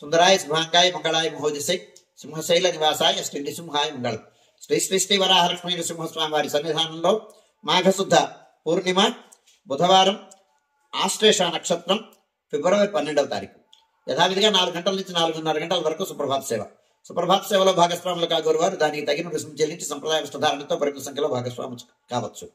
సుందరాయ శుభాంగాయ మంగళాయ మహోజసే సింహశైల నివాసాయ శ్రీ నృసింహాయ మంగళం. శ్రీ శ్రీ శ్రీ వరాహలక్ష్మీ నృసింహస్వామి వారి సన్నిధానంలో మాఘశుద్ధ పూర్ణిమ బుధవారం ఆశ్లేష నక్షత్రం ఫిబ్రవరి 12వ తారీఖు యథావిధిగా 4 గంటల నుంచి 4:30 గంటల వరకు సుప్రభాత సేవ. సుప్రభాత సేవలో భాగస్వాములు కాగోరు వారు దానికి తగిన రుసుము చెల్లించి సంప్రదాయ వస్త్రధారణతో పరిమిత సంఖ్యలో భాగస్వాములు కావచ్చు.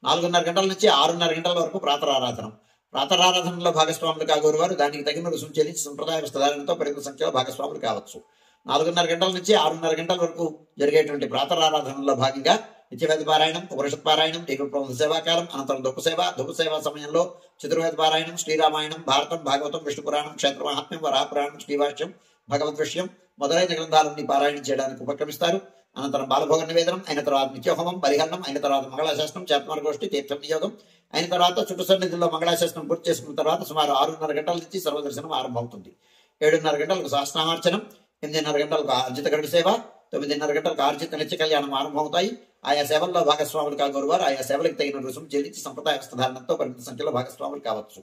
4:30 గంటల నుంచి 6:30 గంటల వరకు ప్రాతరారాధన. ప్రాతరారాధనలో భాగస్వాములు కాగోరు వారు దానికి తగిన రుసుము చెల్లించి సంప్రదాయ వస్త్రధారణతో పరిమిత సంఖ్యలో భాగస్వాములు కావచ్చు. 4:30 గంటల నుంచి 6:30 గంటల వరకు జరిగేటువంటి ప్రాతరారాధనలో భాగంగా నిత్యవేద పారాయణం, ఉపనిషత్ పారాయణం, టీవీ సేవాకాలం, అనంతరం ధూప సేవ సమయంలో చతుర్వేద పారాయణం, శ్రీరామాయణం, భారతం, భాగవతం, విష్ణు పురాణం, క్షేత్ర మహాత్మ్యం, వరాపురాణం, శ్రీవాష్యం, భగవద్ విషయం మొదలైన గ్రంథాలన్నీ పారాయణం చేయడానికి ఉపక్రమిస్తారు. అనంతరం బాలభోగ నివేదనం అయిన తర్వాత నిత్యహోమం, పరిహరణం అయిన తర్వాత మంగళాశాస్త్రం, చేతమార్గోష్ఠి, తీర్థం నియోగం అయిన తర్వాత చుట్టు సన్నిధిలో మంగళాశాస్త్రం పూర్తి చేసుకున్న తర్వాత సుమారు 6:30 గంటల నుంచి సర్వదర్శనం ఆరంభమవుతుంది. 7:30 గంటలకు సహస్రనామార్చనం, 8:30 గంటలకు ఆర్జిత గరుడ సేవ, 9:30 గంటలకు ఆర్జిత నిత్య కళ్యాణం ఆరంభమవుతాయి. ఆయా సేవల్లో భాగస్వాములు కాగోరు వారు ఆయా సేవలకు తగిన రుసుము చెల్లించి సంప్రదాయ వస్త్రధారణతో పరిమిత సంఖ్యలో భాగస్వాములు కావచ్చు.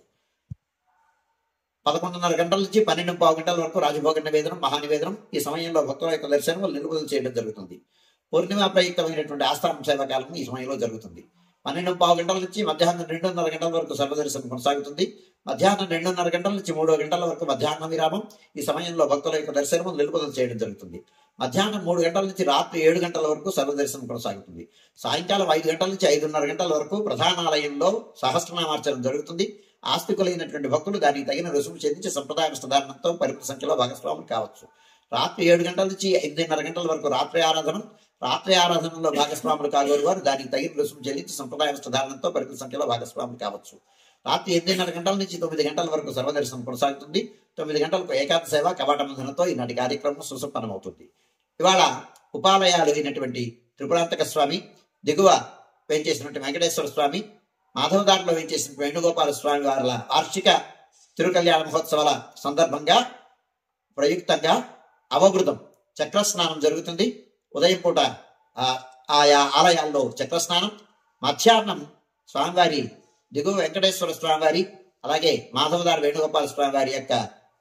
11:30 గంటల నుంచి 12:15 గంటల వరకు రాజభోగ నివేదనం, మహానివేదనం. ఈ సమయంలో భక్తుల యొక్క దర్శనం నిలుపుదల చేయడం జరుగుతుంది. పూర్ణిమ ప్రయుక్తమైనటువంటి ఆస్థానం సేవాకాలం ఈ సమయంలో జరుగుతుంది. 12:15 గంటల నుంచి మధ్యాహ్నం 2:30 గంటల వరకు సర్వదర్శనం కొనసాగుతుంది. మధ్యాహ్నం 2:30 గంటల నుంచి 3 గంటల వరకు మధ్యాహ్న విరామం. ఈ సమయంలో భక్తుల యొక్క దర్శనం నిలుపుదల చేయడం జరుగుతుంది. మధ్యాహ్నం 3 గంటల నుంచి రాత్రి 7 గంటల వరకు సర్వదర్శనం కొనసాగుతుంది. సాయంకాలం 5 గంటల నుంచి 5:30 గంటల వరకు ప్రధానాలయంలో సహస్రనామార్చనం జరుగుతుంది. ఆస్తికులైనటువంటి భక్తులు దానికి తగిన రుసుము చెల్లించి సంప్రదాయ వస్త్రధారణతో పరిమిత సంఖ్యలో భాగస్వాములు కావచ్చు. రాత్రి 7 గంటల నుంచి 8:30 గంటల వరకు రాత్రి ఆరాధన. రాత్రి ఆరాధనలో భాగస్వాములు కాగోరు వారు దానికి తగిన రుసుము చెల్లించి సంప్రదాయ వస్త్రధారణతో పరిమిత సంఖ్యలో భాగస్వాములు కావచ్చు. రాత్రి 8:30 గంటల నుంచి 9 గంటల వరకు సర్వదర్శనం కొనసాగుతుంది. 9 గంటలకు ఏకాంత సేవ కవాట మంధనంతో ఈనాటి కార్యక్రమం సుసంపన్నమవుతుంది. ఇవాళ ఉపాలయాలు అయినటువంటి త్రిపురాంతక స్వామి, దిగువ వేంచేసినటువంటి వెంకటేశ్వర స్వామి, మాధవదారిలో వేంచేసిన వేణుగోపాల స్వామి వారి వార్షిక తిరుకల్యాణ మహోత్సవాల సందర్భంగా ప్రయుక్తంగా అవభృతం చక్రస్నానం జరుగుతుంది. ఉదయం పూట ఆయా ఆలయాల్లో చక్రస్నానం, మధ్యాహ్నం స్వామివారి దిగువ వెంకటేశ్వర స్వామివారి అలాగే మాధవదారి వేణుగోపాల స్వామి వారి యొక్క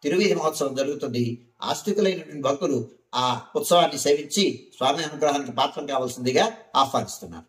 తిరువీధి మహోత్సవం జరుగుతుంది. ఆస్తికులైనటువంటి భక్తులు ఆ ఉత్సవాన్ని సేవించి స్వామి అనుగ్రహానికి పాత్రం కావాల్సిందిగా ఆహ్వానిస్తున్నారు.